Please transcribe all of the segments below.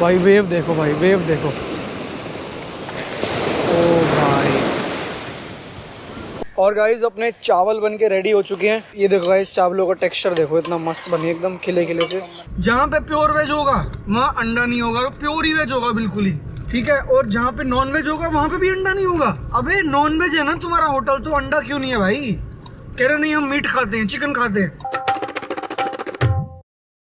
भाई वेव देखो, भाई वेव देखो। ओ भाई। और गाइस अपने चावल बन के रेडी हो चुके हैं। ये देखो गाइस, चावलों का टेक्सचर देखो, इतना मस्त बनी एकदम खिले खिले से। जहाँ पे प्योर वेज होगा वहाँ अंडा नहीं होगा, प्योर ही वेज होगा बिल्कुल ही, ठीक है। और जहाँ पे नॉन वेज होगा वहाँ पे भी अंडा नहीं होगा। अबे नॉन वेज है ना तुम्हारा होटल, तो अंडा क्यों नहीं है भाई? कह रहे नहीं हम मीट खाते हैं, चिकन खाते हैं।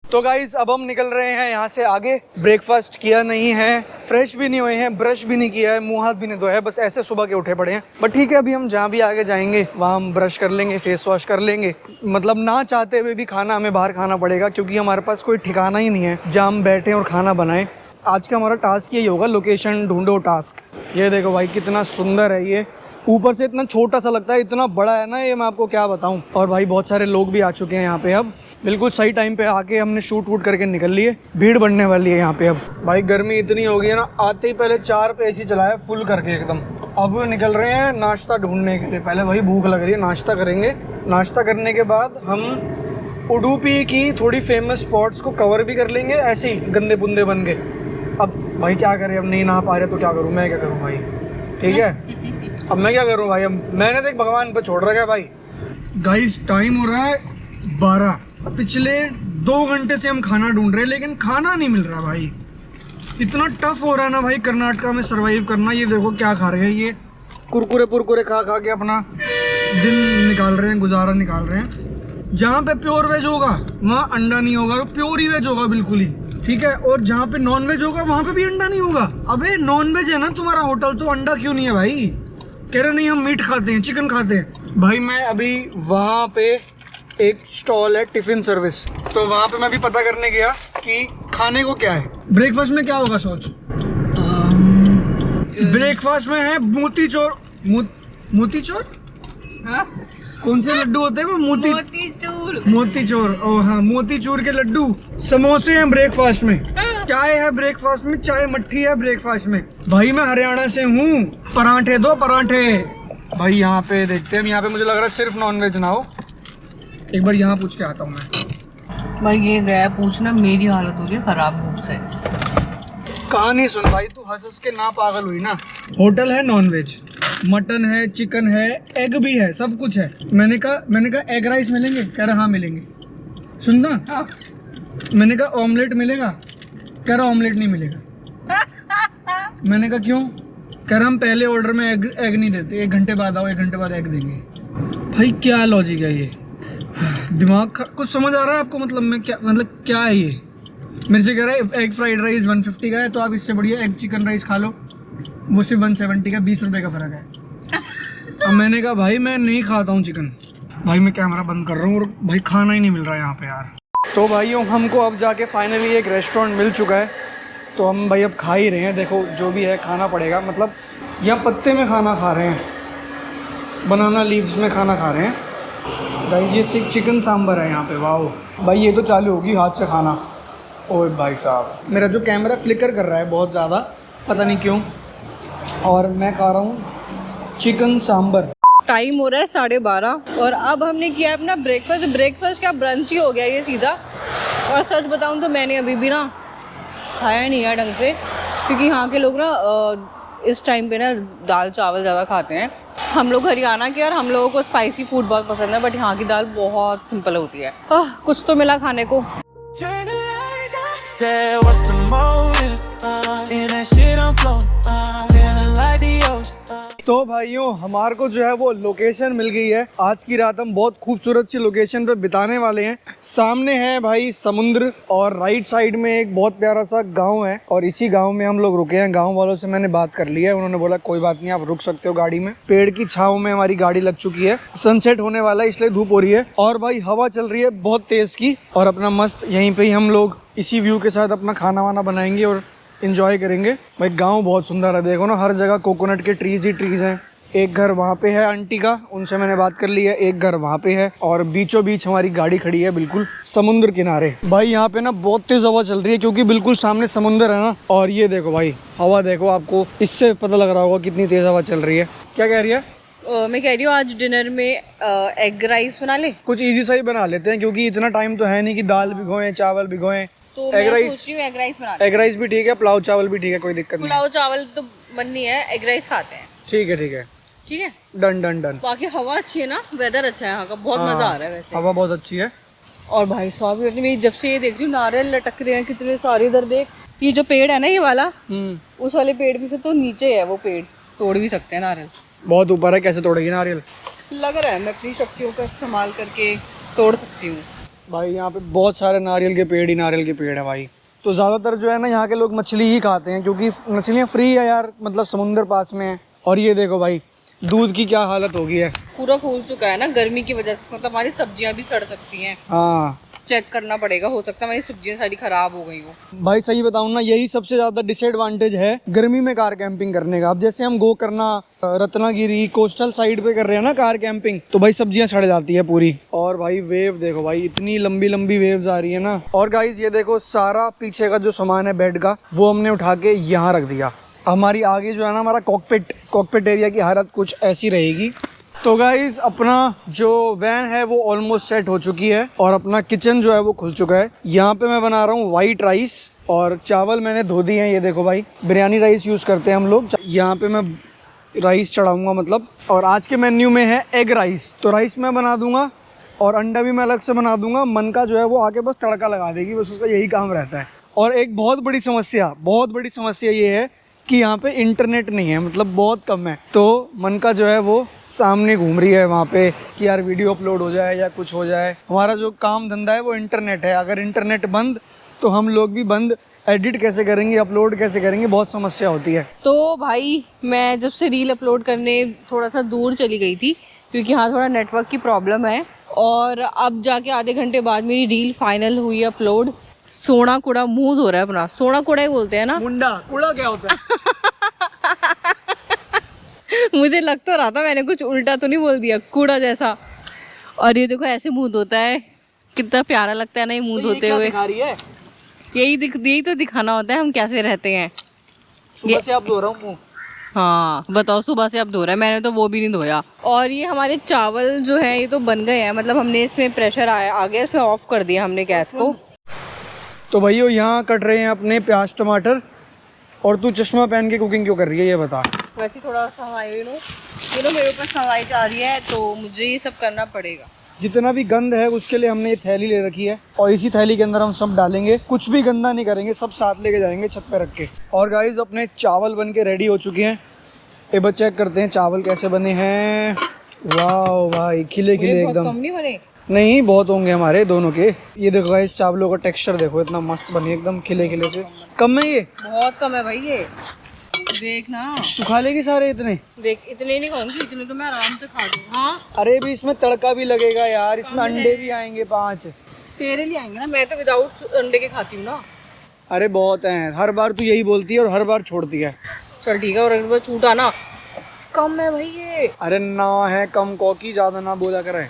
तो गाइज अब हम निकल रहे हैं यहाँ से आगे। ब्रेकफास्ट किया नहीं है, फ्रेश भी नहीं हुए हैं, ब्रश भी नहीं किया है, मुंह हाथ भी नहीं धोया है, बस ऐसे सुबह के उठे पड़े हैं। बट ठीक है, अभी हम जहाँ भी आगे जाएंगे वहाँ हम ब्रश कर लेंगे, फेस वॉश कर लेंगे। मतलब ना चाहते हुए भी खाना हमें बाहर खाना पड़ेगा, क्योंकि हमारे पास कोई ठिकाना ही नहीं है जहाँ हम बैठें और खाना बनाएं। आज का हमारा टास्क यही होगा, लोकेशन ढूंढो टास्क। ये देखो भाई कितना सुंदर है ये, ऊपर से इतना छोटा सा लगता है, इतना बड़ा है ना ये, मैं आपको क्या बताऊं। और भाई बहुत सारे लोग भी आ चुके हैं यहाँ पे। अब बिल्कुल सही टाइम पे आके हमने शूट वूट करके निकल लिए। भीड़ बढ़ने वाली है यहाँ पे। अब भाई गर्मी इतनी हो गई है ना, आते ही पहले 4 पे एसी चलाया फुल करके एकदम। अब निकल रहे हैं नाश्ता ढूंढने के लिए। पहले भाई भूख लग रही है, नाश्ता करेंगे। नाश्ता करने के बाद हम उडुपी की थोड़ी फेमस स्पॉट्स को कवर भी कर लेंगे, ऐसे ही गंदे बुंदे बन के। अब भाई क्या करें, अब नहीं नहा पा रहे तो क्या करूँ, मैं क्या करूँ भाई, ठीक है। अब मैं क्या करूँ भाई, अब मैंने तो एक भगवान पर छोड़ रखा है भाई। गाइस टाइम हो रहा है 12। पिछले 2 घंटे से हम खाना ढूंढ रहे हैं, लेकिन खाना नहीं मिल रहा भाई। इतना टफ हो रहा है ना भाई कर्नाटका में सरवाइव करना। ये देखो क्या खा रहे हैं, ये कुरकुरे पुरकुरे खा खा के अपना दिन निकाल रहे हैं, गुजारा निकाल रहे हैं। जहाँ पे प्योर वेज होगा वहाँ अंडा नहीं होगा, प्योर ही वेज होगा बिल्कुल ही, ठीक है। और जहाँ पे नॉन वेज होगा वहाँ पे भी अंडा नहीं होगा। अबे नॉन वेज है ना तुम्हारा होटल, तो अंडा क्यों नहीं है भाई? कह रहे नहीं हम मीट खाते हैं, चिकन खाते हैं। भाई मैं अभी वहाँ पे एक स्टॉल है टिफिन सर्विस, तो वहाँ पे मैं भी पता करने गया कि खाने को क्या है, ब्रेकफास्ट में क्या होगा सोच। ब्रेकफास्ट में है मोतीचूर। मोतीचूर हाँ? कौन से लड्डू होते हैं वो? मोतीचूर। मोतीचूर, ओ हाँ, मोतीचूर के लड्डू। समोसे हैं ब्रेकफास्ट में, चाय है ब्रेकफास्ट में, चाय मट्ठी है ब्रेकफास्ट में। भाई मैं हरियाणा से हूँ, पराठे दो पराठे। भाई यहाँ पे देखते हैं, यहाँ पे मुझे लग रहा है सिर्फ नॉन वेज ना हो। एक बार यहाँ पूछ के आता हूँ मैं। भाई ये गया पूछना, मेरी हालत हो गई खराब भूख से। कहानी सुन भाई, तू हंस हंस के ना पागल हुई ना। होटल है नॉन वेज, मटन है, चिकन है, एग भी है, सब कुछ है। मैंने कहा एग राइस मिलेंगे? कह रहा हाँ मिलेंगे। सुनना हाँ। मैंने कहा ऑमलेट मिलेगा? कह रहा ऑमलेट नहीं मिलेगा। मैंने कहा क्यों? कह रहा हम पहले ऑर्डर में एग नहीं देते, 1 घंटे बाद आओ, 1 घंटे बाद एग देंगे। भाई क्या लॉजिक है ये? दिमाग कुछ समझ आ रहा है आपको? मतलब क्या है ये? मेरे से कह रहा है एग फ्राइड राइस 150 का है, तो आप इससे बढ़िया एग चिकन राइस खा लो, वो सिर्फ 170 का, 20 रुपये का फ़र्क है। अब मैंने कहा भाई मैं नहीं खाता हूँ चिकन। भाई मैं कैमरा बंद कर रहा हूँ, और भाई खाना ही नहीं मिल रहा है यहाँ पे यार। तो भाइयों हमको अब जाके फाइनली एक रेस्टोरेंट मिल चुका है, तो हम भाई अब खा ही रहे हैं। देखो जो भी है खाना पड़ेगा, मतलब यहाँ पत्ते में खाना खा रहे हैं, बनाना लीव्स में खाना खा रहे हैं। गाइस ये चिकन सांभर है यहाँ पे। वाह भाई ये तो चालू होगी हाथ से खाना। ओए भाई साहब मेरा जो कैमरा फ्लिकर कर रहा है बहुत ज़्यादा, पता नहीं क्यों। और मैं खा रहा हूँ चिकन सांभर। टाइम हो रहा है 12:30 और अब हमने किया अपना ब्रेकफास्ट क्या ब्रंच ही हो गया ये सीधा। और सच बताऊँ तो मैंने अभी भी ना खाया नहीं है ढंग से, क्योंकि यहाँ के लोग ना इस टाइम पे ना दाल चावल ज़्यादा खाते हैं। हम लोग हरियाणा के, और हम लोगों को स्पाइसी फूड बहुत पसंद है, बट यहाँ की दाल बहुत सिंपल होती है। कुछ तो मिला खाने को। तो भाइयों हमारे को जो है वो लोकेशन मिल गई है। आज की रात हम बहुत खूबसूरत सी लोकेशन पे बिताने वाले हैं। सामने है भाई समुद्र, और राइट साइड में एक बहुत प्यारा सा गांव है, और इसी गांव में हम लोग रुके हैं। गांव वालों से मैंने बात कर ली है, उन्होंने बोला कोई बात नहीं आप रुक सकते हो गाड़ी में। पेड़ की छांव में हमारी गाड़ी लग चुकी है। सनसेट होने वाला है इसलिए धूप हो रही है, और भाई हवा चल रही है बहुत तेज की। और अपना मस्त यहीं पे ही हम लोग इसी व्यू के साथ अपना खाना वाना बनाएंगे और इंजॉय करेंगे। भाई गांव बहुत सुंदर है, देखो ना हर जगह कोकोनट के ट्रीज ही ट्रीज हैं। एक घर वहाँ पे है आंटी का, उनसे मैंने बात कर ली है, एक घर वहाँ पे है, और बीचों बीच हमारी गाड़ी खड़ी है बिल्कुल समुद्र किनारे। भाई यहाँ पे ना बहुत तेज हवा चल रही है, क्योंकि बिल्कुल सामने समुद्र है ना। और ये देखो भाई हवा देखो, आपको इससे पता लग रहा होगा कितनी तेज हवा चल रही है। क्या कह रही है? मैं कह रही हूँ आज डिनर में एग राइस बना ले। कुछ इजी सा ही बना लेते हैं, क्योंकि इतना टाइम तो है नहीं कि दाल भिगोएं चावल भिगोएं। तो मैं एग राइस, सोच रही हूँ एग राइस बना लें। एग राइस भी ठीक है, पुलाव चावल भी ठीक है, कोई दिक्कत नहीं है। पुलाव चावल तो मन नहीं है, एग राइस खाते हैं। ठीक है ठीक है, ठीक है, डन डन डन। बाकी हवा अच्छी है ना, वेदर अच्छा है यहाँ का, बहुत मजा आ रहा है वैसे। हवा बहुत अच्छी है। और भाई साहब मेरी जब से ये देख रही हूँ नारियल लटक रहे हैं कितने सारे, इधर देख, ये जो पेड़ है ना ये वाला, उस वाले पेड़ भी से तो नीचे है वो पेड़, तोड़ भी सकते हैं नारियल। बहुत ऊपर है, कैसे तोड़ेगी नारियल? लग रहा है मैं अपनी शक्तियों का इस्तेमाल करके तोड़ सकती हूँ। भाई यहाँ पे बहुत सारे नारियल के पेड़ ही नारियल के पेड़ है भाई। तो ज़्यादातर जो है ना यहाँ के लोग मछली ही खाते हैं, क्योंकि मछलियाँ फ्री है यार, मतलब समुंदर पास में है। और ये देखो भाई दूध की क्या हालत हो गई है, पूरा फूल चुका है ना गर्मी की वजह से, मतलब हमारी सब्जियां भी सड़ सकती हैं। हाँ चेक करना पड़ेगा, हो सकता है हमारी सब्जियां सारी खराब हो गई हो। भाई सही बताऊँ ना, यही सबसे ज़्यादा डिसएडवांटेज है गर्मी में कार कैंपिंग करने का। अब जैसे हम गोकर्णा, रत्नागिरी, कोस्टल साइड पे कर रहे हैं ना कार कैंपिंग, तो भाई सब्जियां सड़ जाती है पूरी। और भाई वेव देखो भाई, इतनी लंबी लंबी वेव्स आ रही है ना। और गाइज ये देखो सारा पीछे का जो सामान है बेड का, वो हमने उठा के यहाँ रख दिया। हमारी आगे जो है ना हमारा कॉकपिट एरिया की हालत कुछ ऐसी रहेगी। तो गाइज अपना जो वैन है वो ऑलमोस्ट सेट हो चुकी है और अपना किचन जो है वो खुल चुका है। यहाँ पे मैं बना रहा हूँ वाइट राइस और चावल मैंने धो दिए हैं। ये देखो भाई, बिरयानी राइस यूज़ करते हैं हम लोग। यहाँ पे मैं राइस चढ़ाऊँगा मतलब। और आज के मेन्यू में है एग राइस, तो राइस मैं बना दूँगा और अंडा भी मैं अलग से बना दूँगा। मन का जो है वो आके बस तड़का लगा देगी, बस उसका यही काम रहता है। और एक बहुत बड़ी समस्या ये है कि यहाँ पे इंटरनेट नहीं है, मतलब बहुत कम है। तो मन का जो है वो सामने घूम रही है वहाँ पे कि यार वीडियो अपलोड हो जाए या कुछ हो जाए। हमारा जो काम धंधा है वो इंटरनेट है, अगर इंटरनेट बंद तो हम लोग भी बंद। एडिट कैसे करेंगे, अपलोड कैसे करेंगे, बहुत समस्या होती है। तो भाई मैं जब से रील अपलोड करने थोड़ा सा दूर चली गई थी, क्योंकि यहाँ थोड़ा नेटवर्क की प्रॉब्लम है। और अब जाके आधे घंटे बाद मेरी रील फाइनल हुई अपलोड। सोना कूड़ा मुंह धो रहा है अपना, सोना कूड़ा ही बोलते हैं ना। मुंडा कूड़ा क्या होता है? मुझे लग तो रहा था मैंने कुछ उल्टा तो नहीं बोल दिया, कूड़ा जैसा। और ये देखो ऐसे मुंह धोता है, कितना प्यारा लगता है ना ये मुंह धोते हुए। यही तो दिखाना होता है हम कैसे रहते हैं। सुबह से आप धो रहा हूँ। हाँ बताओ, सुबह से अब धो रहा है, मैंने तो वो भी नहीं धोया। और ये हमारे चावल जो है ये तो बन गए हैं, मतलब हमने इसमें प्रेशर आ गया, इसमें ऑफ कर दिया हमने गैस को। तो भैया यहाँ कट रहे हैं अपने प्याज टमाटर। और तू चश्मा पहन के कुकिंग क्यों कर रही है ये बता? वैसे थोड़ा सफाई मेरे ऊपर सफाई आ रही है तो मुझे ये सब करना पड़ेगा। जितना भी गंद है उसके लिए हमने ये थैली ले रखी है और इसी थैली के अंदर हम सब डालेंगे, कुछ भी गंदा नहीं करेंगे, सब साथ लेके जाएंगे छत पे रख के। और गाइज अपने चावल बन के रेडी हो चुके हैं। एक बार चेक करते हैं चावल कैसे बने हैं। वाह भाई, खिले खिले एकदम। कम नहीं बने? नहीं, बहुत होंगे हमारे दोनों के। ये देखो गाइस चावलों का टेक्सचर देखो, इतना मस्त बनी एकदम खिले खिले से। कम है ये? बहुत कम है भाई ये, देख ना। तू खा लेगी सारे इतने? देख इतने नहीं खाऊंगी, इतने तो मैं आराम से खा दूँ। हाँ अरे भी इसमें तड़का भी लगेगा यार, इसमें अंडे भी आएंगे 5। तेरे लिए आएंगे ना, मैं तो विदाउट अंडे के खाती हूँ ना। अरे बहुत हैं, हर बार तू यही बोलती है और हर बार छोड़ती है। चल ठीक है, और अगर छूटा ना, कम है भाई ये। अरे ना है कम कॉकी, ज़्यादा ना बोला करे।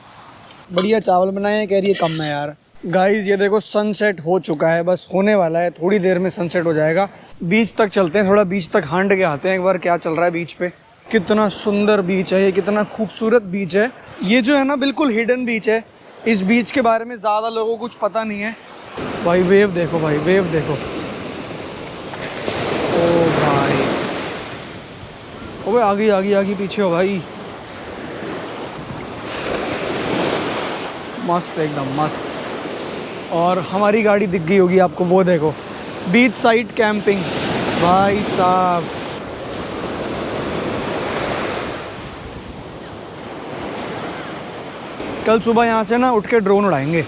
बढ़िया चावल बनाए हैं, कह रही है कम है यार। गाइस ये देखो सनसेट हो चुका है, बस होने वाला है, थोड़ी देर में सनसेट हो जाएगा। बीच तक चलते हैं, थोड़ा बीच तक हांड के आते हैं एक बार क्या चल रहा है बीच पे। कितना सुंदर बीच है ये, कितना खूबसूरत बीच है ये। जो है ना बिल्कुल हिडन बीच है, इस बीच के बारे में ज़्यादा लोगों को कुछ पता नहीं है। भाई वेव देखो, भाई वेव देखो। ओ भाई, ओ भाई आगे पीछे हो भाई। मस्त एकदम मस्त। और हमारी गाड़ी दिख गई होगी आपको, वो देखो, बीच साइड कैंपिंग भाई साहब। कल सुबह यहाँ से ना उठ के ड्रोन उड़ाएंगे।